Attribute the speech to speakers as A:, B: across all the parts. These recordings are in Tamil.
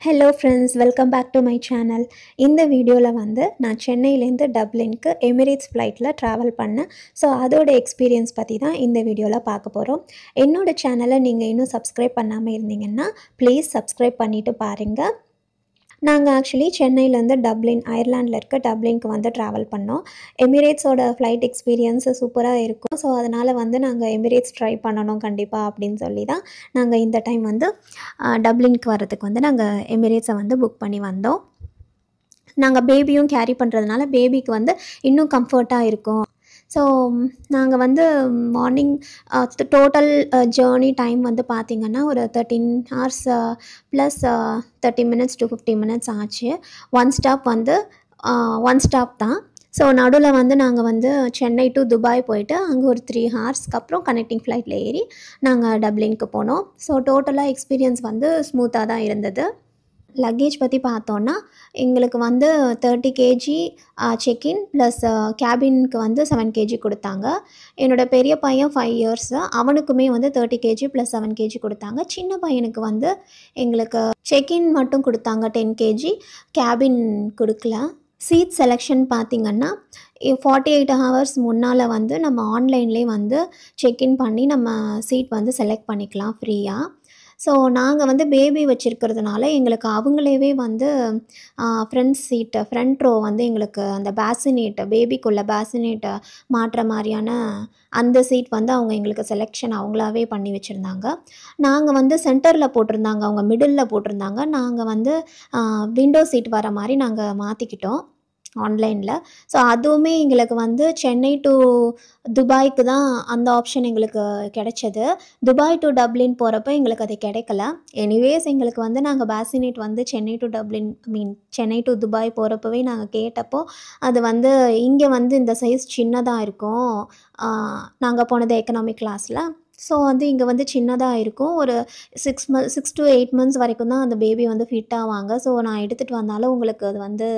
A: Hello friends, welcome back to my channel. இந்த வீடியோவில் வந்து நான் சென்னையிலேருந்து டப்ளின்க்கு எமிரேட்ஸ் ஃப்ளைட்டில் ட்ராவல் பண்ணேன். ஸோ அதோட எக்ஸ்பீரியன்ஸ் பற்றி தான் இந்த வீடியோவில் பார்க்க போகிறோம். என்னோடய சேனலை நீங்கள் இன்னும் சப்ஸ்கிரைப் பண்ணாமல் இருந்தீங்கன்னா ப்ளீஸ் சப்ஸ்கிரைப் பண்ணிவிட்டு பாருங்கள். நாங்கள் ஆக்சுவலி சென்னையிலேருந்து டப்ளின், அயர்லாண்டில் இருக்க டப்ளின்க்கு வந்து ட்ராவல் பண்ணோம். எமிரேட்ஸோட ஃப்ளைட் எக்ஸ்பீரியன்ஸு சூப்பராக இருக்கும். ஸோ அதனால் வந்து நாங்கள் எமிரேட்ஸ் ட்ரை பண்ணணும் கண்டிப்பாக அப்படின்னு சொல்லி தான் நாங்கள் இந்த டைம் வந்து டப்ளின்க்கு வர்றதுக்கு வந்து நாங்கள் எமிரேட்ஸை வந்து புக் பண்ணி வந்தோம். நாங்கள் பேபியும் கேரி பண்ணுறதுனால பேபிக்கு வந்து இன்னும் கம்ஃபர்ட்டாக இருக்கும். ஸோ நாங்கள் வந்து மார்னிங் டோட்டல் ஜேர்னி டைம் வந்து பார்த்திங்கன்னா ஒரு 13 hours plus 30 minutes to 50 minutes ஆச்சு. ஒன் ஸ்டாப் தான். ஸோ நடுவில் வந்து நாங்கள் வந்து சென்னை டு துபாய் போயிட்டு அங்கே ஒரு 3 ஹார்ஸ்க்கு அப்புறம் கனெக்டிங் ஃப்ளைட்டில் ஏறி நாங்கள் டப்ளின்க்கு போனோம். ஸோ டோட்டலாக எக்ஸ்பீரியன்ஸ் வந்து ஸ்மூத்தாக தான் இருந்தது. லக்கேஜ் பற்றி பார்த்தோன்னா எங்களுக்கு வந்து 30 கேஜி செக்இன் ப்ளஸ் கேபினுக்கு வந்து 7 கேஜி கொடுத்தாங்க. என்னோடய பெரிய பையன் 5 இயர்ஸு, அவனுக்குமே வந்து 30 கேஜி ப்ளஸ் 7 கேஜி கொடுத்தாங்க. சின்ன பையனுக்கு வந்து எங்களுக்கு செக்இன் மட்டும் கொடுத்தாங்க 10 கேஜி, கேபின் கொடுக்கல. சீட் செலெக்ஷன் பார்த்திங்கன்னா 48 ஹவர்ஸ் முன்னால் வந்து நம்ம ஆன்லைன்லேயே வந்து செக்இன் பண்ணி நம்ம சீட் வந்து செலக்ட் பண்ணிக்கலாம் ஃப்ரீயாக. ஸோ நாங்கள் வந்து பேபி வச்சுருக்கிறதுனால எங்களுக்கு அவங்களேவே வந்து ஃப்ரண்ட் ரோ வந்து எங்களுக்கு அந்த பேசினேட்டை, பேபிக்குள்ளே பேசினேட்டை மாட்டுற மாதிரியான அந்த சீட் வந்து அவங்க எங்களுக்கு செலெக்ஷன் அவங்களாவே பண்ணி வச்சுருந்தாங்க. நாங்கள் வந்து சென்டரில் போட்டிருந்தாங்க, அவங்க மிடில் போட்டிருந்தாங்க. நாங்கள் வந்து விண்டோ சீட் வர மாதிரி நாங்கள் மாற்றிக்கிட்டோம் ஆன்லைனில். ஸோ அதுவுமே எங்களுக்கு வந்து சென்னை டு துபாய்க்கு தான் அந்த ஆப்ஷன் எங்களுக்கு கிடைச்சது. துபாய் டு டப்ளின் போகிறப்ப எங்களுக்கு அது கிடைக்கல. எனிவேஸ் எங்களுக்கு வந்து நாங்கள் பேசினேட் வந்து சென்னை டு துபாய் போகிறப்பவே நாங்கள் கேட்டப்போ அது வந்து இங்கே வந்து இந்த சைஸ் சின்னதாக இருக்கும். நாங்கள் போனது எக்கனாமிக் கிளாஸில். ஸோ வந்து இங்கே வந்து சின்னதாக இருக்கும். ஒரு 6 to 8 மந்த்ஸ் வரைக்கும் தான் அந்த பேபி வந்து ஃபிட் ஆவாங்க. ஸோ நான் எடுத்துகிட்டு வந்தாலும் உங்களுக்கு அது வந்து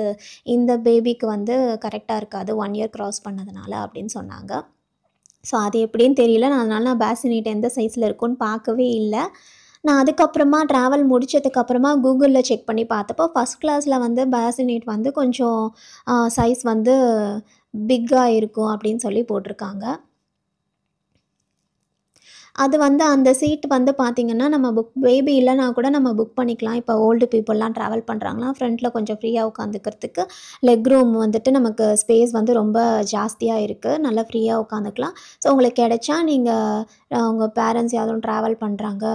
A: இந்த பேபிக்கு வந்து கரெக்டாக இருக்காது 1 இயர் க்ராஸ் பண்ணதுனால அப்படின்னு சொன்னாங்க. ஸோ அது எப்படின்னு தெரியல. அதனால் நான் பேசினேட் எந்த சைஸில் இருக்குன்னு பார்க்கவே இல்லை. நான் அதுக்கப்புறமா ட்ராவல் முடித்ததுக்கப்புறமா கூகுளில் செக் பண்ணி பார்த்தப்போ ஃபஸ்ட் கிளாஸில் வந்து பேசினேட் வந்து கொஞ்சம் சைஸ் வந்து பிக்காக இருக்கும் அப்படின்னு சொல்லி போட்டிருக்காங்க. அது வந்து அந்த சீட் வந்து பார்த்திங்கன்னா நம்ம பேபி இல்லைனா கூட நம்ம புக் பண்ணிக்கலாம். இப்போ ஓல்டு பீப்புளெலாம் ட்ராவல் பண்ணுறாங்கன்னா ஃப்ரண்ட்டில் கொஞ்சம் ஃப்ரீயாக உட்காந்துக்கிறதுக்கு லெக் ரூம் வந்துட்டு நமக்கு ஸ்பேஸ் வந்து ரொம்ப ஜாஸ்தியாக இருக்குது. நல்லா ஃப்ரீயாக உட்காந்துக்கலாம். ஸோ உங்களுக்கு கிடைச்சா நீங்கள் உங்கள் பேரண்ட்ஸ் யாரும் ட்ராவல் பண்ணுறாங்க,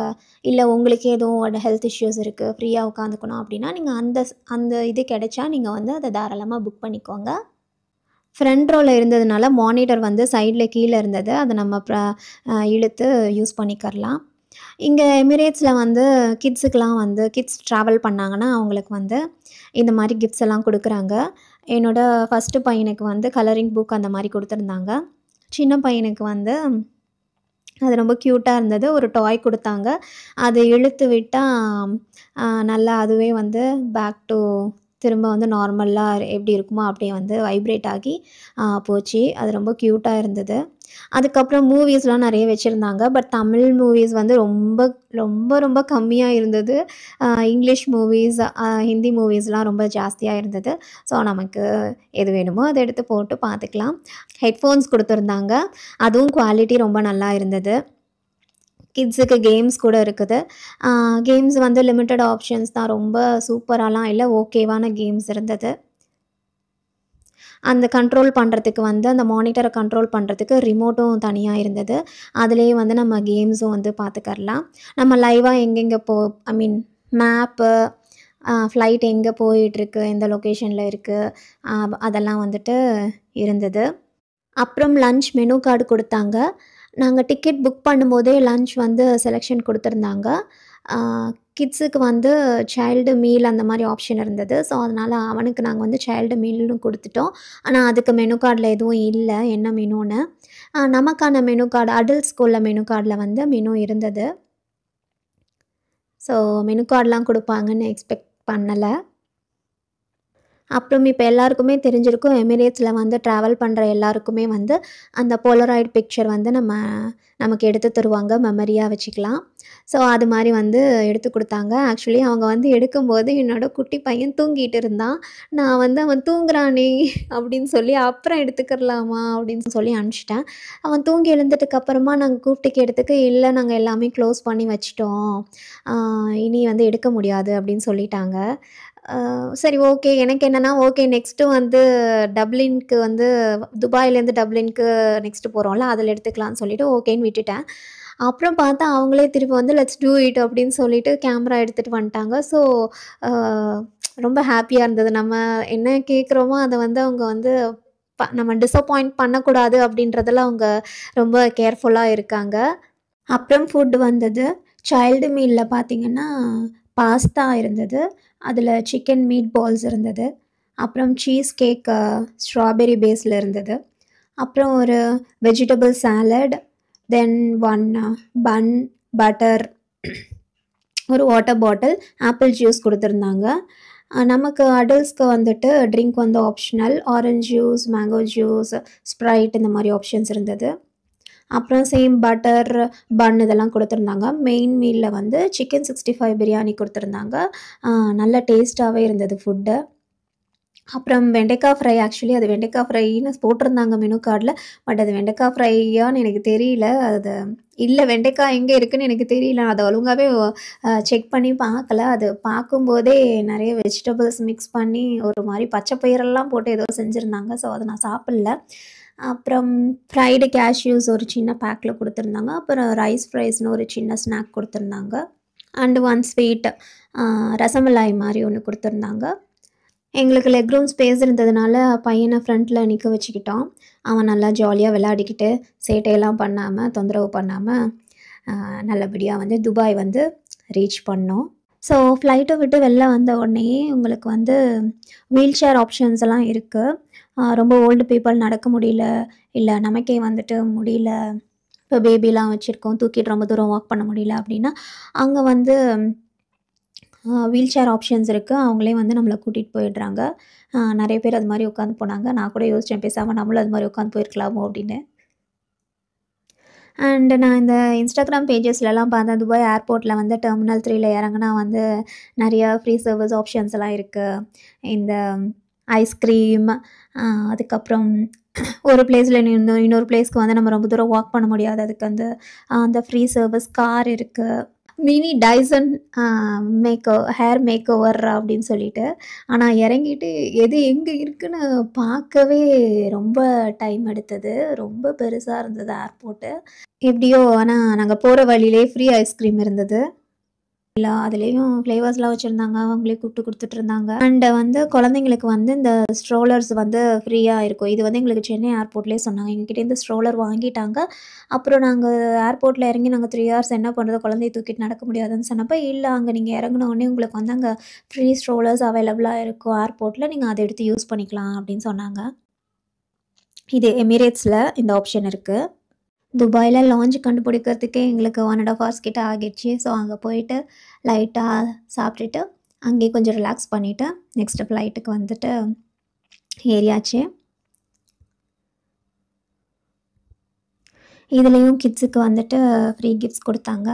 A: இல்லை உங்களுக்கு எதுவும் ஹெல்த் இஷ்யூஸ் இருக்குது, ஃப்ரீயாக உட்காந்துக்கணும் அப்படின்னா நீங்கள் அந்த இது கிடைச்சா நீங்கள் வந்து அதை தாராளமாக புக் பண்ணிக்கோங்க. ஃப்ரண்ட் ரோவில் இருந்ததுனால மானிட்டர் வந்து சைடில் கீழே இருந்தது. அதை நம்ம இழுத்து யூஸ் பண்ணிக்கிறலாம். இங்கே எமிரேட்ஸில் வந்து கிட்ஸ் ட்ராவல் பண்ணாங்கன்னா அவங்களுக்கு வந்து இந்த மாதிரி கிஃப்ட்ஸ் எல்லாம் கொடுக்குறாங்க. என்னோடய ஃபஸ்ட்டு பையனுக்கு வந்து கலரிங் புக் அந்த மாதிரி கொடுத்துருந்தாங்க. சின்ன பையனுக்கு வந்து அது ரொம்ப க்யூட்டாக இருந்தது. ஒரு டாய் கொடுத்தாங்க. அதை இழுத்து விட்டால் நல்லா அதுவே வந்து திரும்ப வந்து நார்மலாக எப்படி இருக்குமோ அப்படியே வந்து வைப்ரேட் ஆகி போச்சு. அது ரொம்ப க்யூட்டாக இருந்தது. அதுக்கப்புறம் மூவிஸ்லாம் நிறைய வச்சுருந்தாங்க. பட் தமிழ் மூவிஸ் வந்து ரொம்ப ரொம்ப ரொம்ப கம்மியாக இருந்தது. இங்கிலீஷ் மூவிஸ், ஹிந்தி மூவிஸ்லாம் ரொம்ப ஜாஸ்தியாக இருந்தது. ஸோ நமக்கு எது வேணுமோ அதை எடுத்து போட்டு பார்த்துக்கலாம். ஹெட்ஃபோன்ஸ் கொடுத்துருந்தாங்க. அதுவும் குவாலிட்டி ரொம்ப நல்லா இருந்தது. கிட்ஸுக்கு கேம்ஸ் கூட இருக்குது. கேம்ஸ் வந்து லிமிட்டட் ஆப்ஷன்ஸ் தான், ரொம்ப சூப்பராலாம் இல்லை, ஓகேவான கேம்ஸ் இருந்தது. அந்த கண்ட்ரோல் பண்ணுறதுக்கு வந்து அந்த மானிட்டரை கண்ட்ரோல் பண்ணுறதுக்கு ரிமோட்டும் தனியாக இருந்தது. அதிலேயே வந்து நம்ம கேம்ஸும் வந்து பார்த்துக்கரலாம். நம்ம லைவாக எங்கெங்கே மேப்பு, ஃப்ளைட் எங்கே போயிட்டுருக்கு, எந்த லொக்கேஷனில் இருக்குது, அதெல்லாம் வந்துட்டு இருந்தது. அப்புறம் லன்ச் மெனு கார்டு கொடுத்தாங்க. நாங்கள் டிக்கெட் புக் பண்ணும்போதே லன்ச் வந்து செலெக்ஷன் கொடுத்துருந்தாங்க. கிட்ஸுக்கு வந்து சைல்டு மீல் அந்த மாதிரி ஆப்ஷன் இருந்தது. ஸோ அதனால் அவனுக்கு நாங்கள் வந்து சைல்டு மீல்னு கொடுத்துட்டோம். ஆனால் அதுக்கு மெனு கார்டில் எதுவும் இல்லை என்ன மெனுன்னு. நமக்கான மெனு கார்டு, அடல்ட் ஸ்கூலில் மெனு கார்டில் வந்து மெனு இருந்தது. ஸோ மெனு கார்டெலாம் கொடுப்பாங்கன்னு எக்ஸ்பெக்ட் பண்ணலை. அப்புறம் இப்ப எல்லாருக்குமே தெரிஞ்சிருக்கும் எமிரேட்ஸ்ல வந்து ட்ராவல் பண்ற எல்லாருக்குமே வந்து அந்த போலராய்ட் பிக்சர் வந்து நமக்கு எடுத்து தருவாங்க. மெமரியா வச்சுக்கலாம். ஸோ அது மாரி வந்து எடுத்து குடுத்தாங்க. ஆக்சுவலி அவங்க வந்து எடுக்கும்போது என்னோட குட்டி பையன் தூங்கிட்டு இருந்தான். நான் வந்து "அவன் தூங்குறானே" அப்படின்னு சொல்லி "அப்புறம் எடுத்துக்கிறலாமா" அப்படின்னு சொல்லி அனுப்பிச்சுட்டேன். அவன் தூங்கி எழுந்ததுக்கு அப்புறமா நாங்க கூப்பிட்டு கேட்டதுக்கு, "இல்ல நாங்க எல்லாமே க்ளோஸ் பண்ணி வச்சுட்டோம். ஆ இனி வந்து எடுக்க முடியாது" அப்படின்னு சொல்லிட்டாங்க. சரி ஓகே. எனக்கு என்னன்னா, ஓகே நெக்ஸ்ட்டு வந்து டப்லின்க்கு வந்து துபாய்லேருந்து டப்லின்க்கு நெக்ஸ்ட்டு போறோம்ல, அதில எடுத்துக்கலான்னு சொல்லிட்டு ஓகேன்னு விட்டுட்டேன். அப்புறம் பார்த்தா அவங்களே திருப்பி வந்து லெட்ஸ் டூ இட் அப்படின்னு சொல்லிட்டு கேமரா எடுத்துட்டு வந்துட்டாங்க. ஸோ அ ரொம்ப ஹேப்பியா இருந்தது. நம்ம என்ன கேட்குறோமோ, அத வந்து அவங்க வந்து நம்ம டிசப்பாயிண்ட் பண்ணக்கூடாது அப்படின்றதுல அவங்க ரொம்ப கேர்ஃபுல்லா இருக்காங்க. அப்புறம் ஃபுட் வந்தது. சைல்டு மீல்ல பார்த்தீங்கன்னா, பாஸ்தா இருந்தது. அதில சிக்கன் மீட் பால்ஸ் இருந்தது. அப்புறம் சீஸ் கேக் ஸ்ட்ராபெர்ரி பேஸ்ல இருந்தது. அப்புறம் ஒரு வெஜிடபிள் சாலட், தென் 1 பன், பட்டர், ஒரு வாட்டர் பாட்டில், ஆப்பிள் ஜூஸ் குடுத்துருந்தாங்க. நமக்கு அடல்ட்ஸ்க்கு வந்துட்டு ட்ரிங்க் வந்து optional. Orange juice, mango juice, Sprite இந்த மாரி ஆப்ஷன்ஸ் இருந்தது. அப்புறம் சேம் பட்டர், பன் இதெல்லாம் குடுத்துருந்தாங்க. மெயின் மீல்ல வந்து சிக்கன் 65 பிரியாணி குடுத்துருந்தாங்க. நல்ல டேஸ்ட்டாவே இருந்தது ஃபுட்டு. அப்புறம் வெண்டைக்கா ஃப்ரை ஆக்சுவலி அது வெண்டைக்கா ஃப்ரைன்னு போட்டிருந்தாங்க மெனு கார்ட்ல. பட் அது வெண்டைக்கா ஃப்ரையான்னு எனக்கு தெரியல. அது இல்ல வெண்டைக்காய் எங்க இருக்குன்னு எனக்கு தெரியல. அத ஒழுங்காவே செக் பண்ணி பார்க்கல. அது பார்க்கும்போதே நெறைய வெஜிடபிள்ஸ் மிக்ஸ் பண்ணி ஒரு மாரி பச்சை பயிரெல்லாம் போட்டு ஏதோ செஞ்சிருந்தாங்க. ஸோ அத நான் சாப்பிடல. அப்புறம் ஃப்ரைடு கேஷ்யூஸ் ஒரு சின்ன பேக்ல குடுத்துருந்தாங்க. அப்புறம் ரைஸ் ஃப்ரைஸ்ன்னு ஒரு சின்ன ஸ்நாக் குடுத்துருந்தாங்க. அண்ட் 1 ஸ்வீட் ரசமலாய் மாரி ஒண்ணு குடுத்துருந்தாங்க. எங்களுக்கு லெக் ரூம் ஸ்பேஸ் இருந்ததுனால பையன ஃப்ரண்ட்ல நிக்க வச்சுக்கிட்டோம். அவன் நல்லா ஜாலியா விளையாடிக்கிட்டு, சேட்டையெல்லாம் பண்ணாம, தொந்தரவு பண்ணாம, நல்லபடியா வந்து துபாய் வந்து ரீச் பண்ணோம். ஸோ ஃப்ளைட்ட விட்டு வெளில வந்த உடனேயே உங்களுக்கு வந்து வீல் சேர் ஆப்ஷன்ஸ் எல்லாம் இருக்கு. ரொம்ப ஓல்டு பீப்பிள் நடக்க முடியல, இல்ல நமக்கே வந்துட்டு முடியல, இப்போ பேபிலாம் வச்சிருக்கோம், தூக்கிட்டு ரொம்ப தூரம் வாக் பண்ண முடியல அப்படின்னா, அங்க வந்து வீல் சேர் ஆப்ஷன்ஸ் இருக்கு. அவங்களே வந்து நம்மள கூட்டிட்டு போயிடுறாங்க. நெறைய பேர் அது மாரி உட்காந்து போனாங்க. நான் கூட யோசிச்சேன் பேசாம நம்மளும் அது மாரி உட்காந்து போயிருக்கலாமோ அப்படின்னு. அண்ட் நான் இந்த இன்ஸ்டாகிராம் பேஜஸ்லலாம் பார்த்தேன். துபாய் ஏர்போர்ட்ல வந்து டெர்மினல் 3ல இறங்குனா வந்து நெறையா ஃப்ரீ சர்வீஸ் ஆப்ஷன்ஸ் எல்லாம் இருக்கு. இந்த ஐஸ்கிரீம், அதுக்கப்புறம் ஒரு பிளேஸ்ல இன்னொரு பிளேஸ்க்கு வந்து நம்ம ரொம்ப தூரம் வாக் பண்ண முடியாது. அதுக்கு வந்து அந்த ஃப்ரீ சர்வீஸ் கார் இருக்கு. மினி டைசன் ஹேர் மேக்கோவர் அப்படின்னு சொல்லிட்டு. ஆனா இறங்கிட்டு எது எங்க இருக்குன்னு பார்க்கவே ரொம்ப டைம் எடுத்தது. ரொம்ப பெருசா இருந்தது ஏர்போர்ட்டு. எப்படியோ ஆனா நாங்க போற வழியிலேயே ஃப்ரீ ஐஸ்கிரீம் இருந்தது. அதுலேயும் ஃப்ளேவர்ஸ்லாம் வச்சுருந்தாங்க. அவங்களே கூப்பிட்டு குடுத்துட்டுருந்தாங்க. அண்ட் வந்து குழந்தைங்களுக்கு வந்து இந்த ஸ்ட்ரோலர்ஸ் வந்து ஃப்ரீயா இருக்கும். இது வந்து எங்களுக்கு சென்னை ஏர்போர்ட்லேயே சொன்னாங்க. எங்ககிட்டேருந்து ஸ்ட்ரோலர் வாங்கிட்டாங்க. அப்புறம் நாங்க ஏர்போர்ட்ல இறங்கி நாங்க 3 ஹார்ஸ் என்ன பண்ணுறது குழந்தைய தூக்கிட்டு நடக்க முடியாதுன்னு சொன்னப்ப, இல்ல அங்க நீங்க இறங்குன உடனே உங்களுக்கு வந்து அங்க ஃப்ரீ ஸ்ட்ரோலர்ஸ் அவைலபிளா இருக்கும் ஏர்போர்ட்ல. நீங்க அத எடுத்து யூஸ் பண்ணிக்கலாம் அப்படின்னு சொன்னாங்க. இது எமிரேட்ஸ்ல இந்த ஆப்ஷன் இருக்கு. துபாயில லான்ச் கண்டுபிடிக்கிறதுக்கே எங்களுக்கு 1 1/2 ஹார்ஸ் கிட்ட ஆகிடுச்சு. ஸோ அங்க போயிட்டு லைட்டா சாப்பிட்டுட்டு, அங்கேயே கொஞ்சம் ரிலாக்ஸ் பண்ணிட்டு, நெக்ஸ்ட் ஃப்ளைட்டுக்கு வந்துட்டு ஏறியாச்சு. இதுலயும் கிட்ஸுக்கு வந்துட்டு ஃப்ரீ கிஃப்ட்ஸ் குடுத்தாங்க.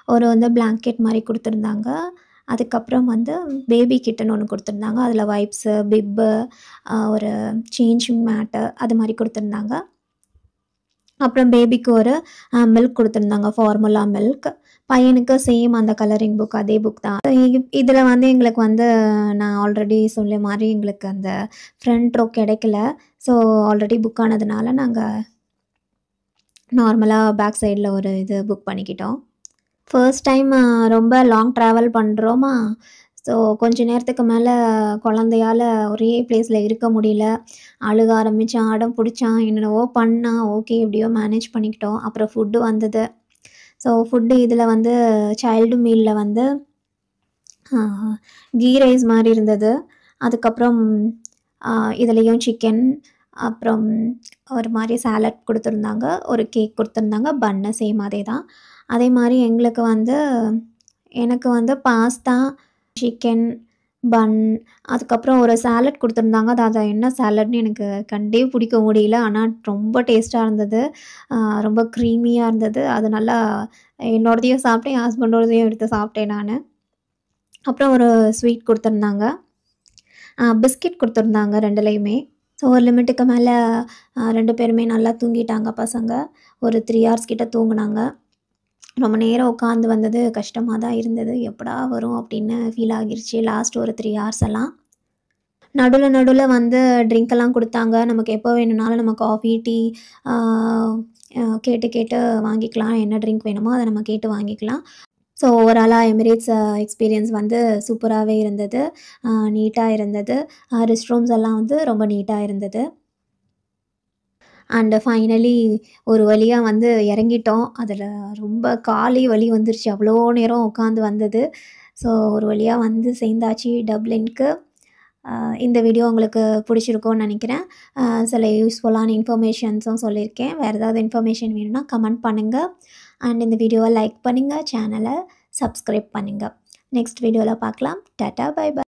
A: ஒரு வந்து பிளாங்கெட் மாரி குடுத்துருந்தாங்க. அதுக்கப்புறம் வந்து பேபி கிட்டுன்னு ஒண்ணு குடுத்துருந்தாங்க. அதில வைப்ஸு, பிப்பு, ஒரு சேஞ்சிங் மேட்டு அது மாரி குடுத்துருந்தாங்க. அப்புறம் பேபிக்கு ஒரு மில்க் குடுத்துருந்தாங்க. Formula milk. பையனுக்கு சேம் அந்த கலரிங் புக் அதே புக் தான். இதில வந்து எங்களுக்கு வந்து நான் ஆல்ரெடி சொன்ன மாரி எங்களுக்கு அந்த ஃப்ரண்ட் ரோ கிடைக்கல. ஸோ ஆல்ரெடி புக் ஆனதுனால நாங்க நார்மலா பேக் சைட்ல ஒரு இது புக் பண்ணிக்கிட்டோம். ஃபர்ஸ்ட் டைம் ரொம்ப லாங் ட்ராவல் பண்ணுறோமா, ஸோ கொஞ்ச நேரத்துக்கு மேல குழந்தையால ஒரே பிளேஸ்ல இருக்க முடியல. அழுக ஆரம்பிச்சான், அடம் புடிச்சான், என்னென்னவோ பண்ணான். ஓகே எப்படியோ மேனேஜ் பண்ணிக்கிட்டோம். அப்புறம் ஃபுட்டு வந்தது. ஸோ ஃபுட்டு இதில வந்து சைல்டு மீல்ல வந்து ஆ கீ ரைஸ் மாரி இருந்தது. அதுக்கப்புறம் இதுலயும் சிக்கன், அப்புறம் ஒரு மாரி சாலட் குடுத்துருந்தாங்க. ஒரு கேக் குடுத்துருந்தாங்க. பன்னு சேம் அதே தான். அதே மாரி எனக்கு வந்து பாஸ்தா, சிக்கன், பன், அதுக்கப்புறம் ஒரு சாலட் குடுத்துருந்தாங்க. அது என்ன சாலட்ன்னு எனக்கு கண்டே பிடிக்க முடியல. ஆனா ரொம்ப டேஸ்ட்டா இருந்தது. அ ரொம்ப க்ரீமியா இருந்தது. அது நல்லா என்னோடதையும் சாப்பிட்டேன், என் ஹஸ்பண்டோடதையும் எடுத்து சாப்பிட்டேன் நானு. அப்புறம் ஒரு ஸ்வீட் குடுத்துருந்தாங்க. பிஸ்கட் குடுத்துருந்தாங்க 2லயுமே. ஸோ ஒரு லிமிட்டுக்கு மேல 2 பேருமே நல்லா தூங்கிட்டாங்க பசங்க. ஒரு 3 ஹார்ஸ் கிட்ட தூங்குனாங்க. ரொம்ப நேரம் உட்காந்து வந்தது கஷ்டமா தான் இருந்தது. எப்படா வரும் அப்படின்னு ஃபீல் ஆகிருச்சு லாஸ்ட் ஒரு 3 ஹார்ஸ் எல்லாம். நடுவுல வந்து ட்ரிங்க்கெல்லாம் குடுத்தாங்க. நமக்கு எப்போ வேணும்னாலும் நம்ம காஃபி, டீ ஆ கேட்டு வாங்கிக்கலாம். என்ன ட்ரிங்க் வேணுமோ அத நம்ம கேட்டு வாங்கிக்கலாம். ஸோ ஓவராலா எமிரேட்ஸ் எக்ஸ்பீரியன்ஸ் வந்து சூப்பராவே இருந்தது. நீட்டா இருந்தது. ரெஸ்ட் ரூம்ஸ் எல்லாம் வந்து ரொம்ப நீட்டா இருந்தது. அண்ட் ஃபைனலி ஒரு வழியா வந்து இறங்கிட்டோம். அதில ரொம்ப காலே வலி வந்துருச்சு. அவ்வளோ நேரம் உட்காந்து வந்தது. ஸோ ஒரு வழியா வந்து சேர்ந்தாச்சு டப்ளின்க்கு. இந்த வீடியோ உங்களுக்கு பிடிச்சிருக்கும்னு நினைக்கிறேன். சில யூஸ்ஃபுல்லான இன்ஃபர்மேஷன்ஸும் சொல்லியிருக்கேன். வேறு ஏதாவது இன்ஃபர்மேஷன் வேணும்னா கமெண்ட் பண்ணுங்க. அண்ட் இந்த வீடியோவை லைக் பண்ணுங்க. சேனலை சப்ஸ்கிரைப் பண்ணுங்க. நெக்ஸ்ட் வீடியோவில் பார்க்கலாம். Tata bye by.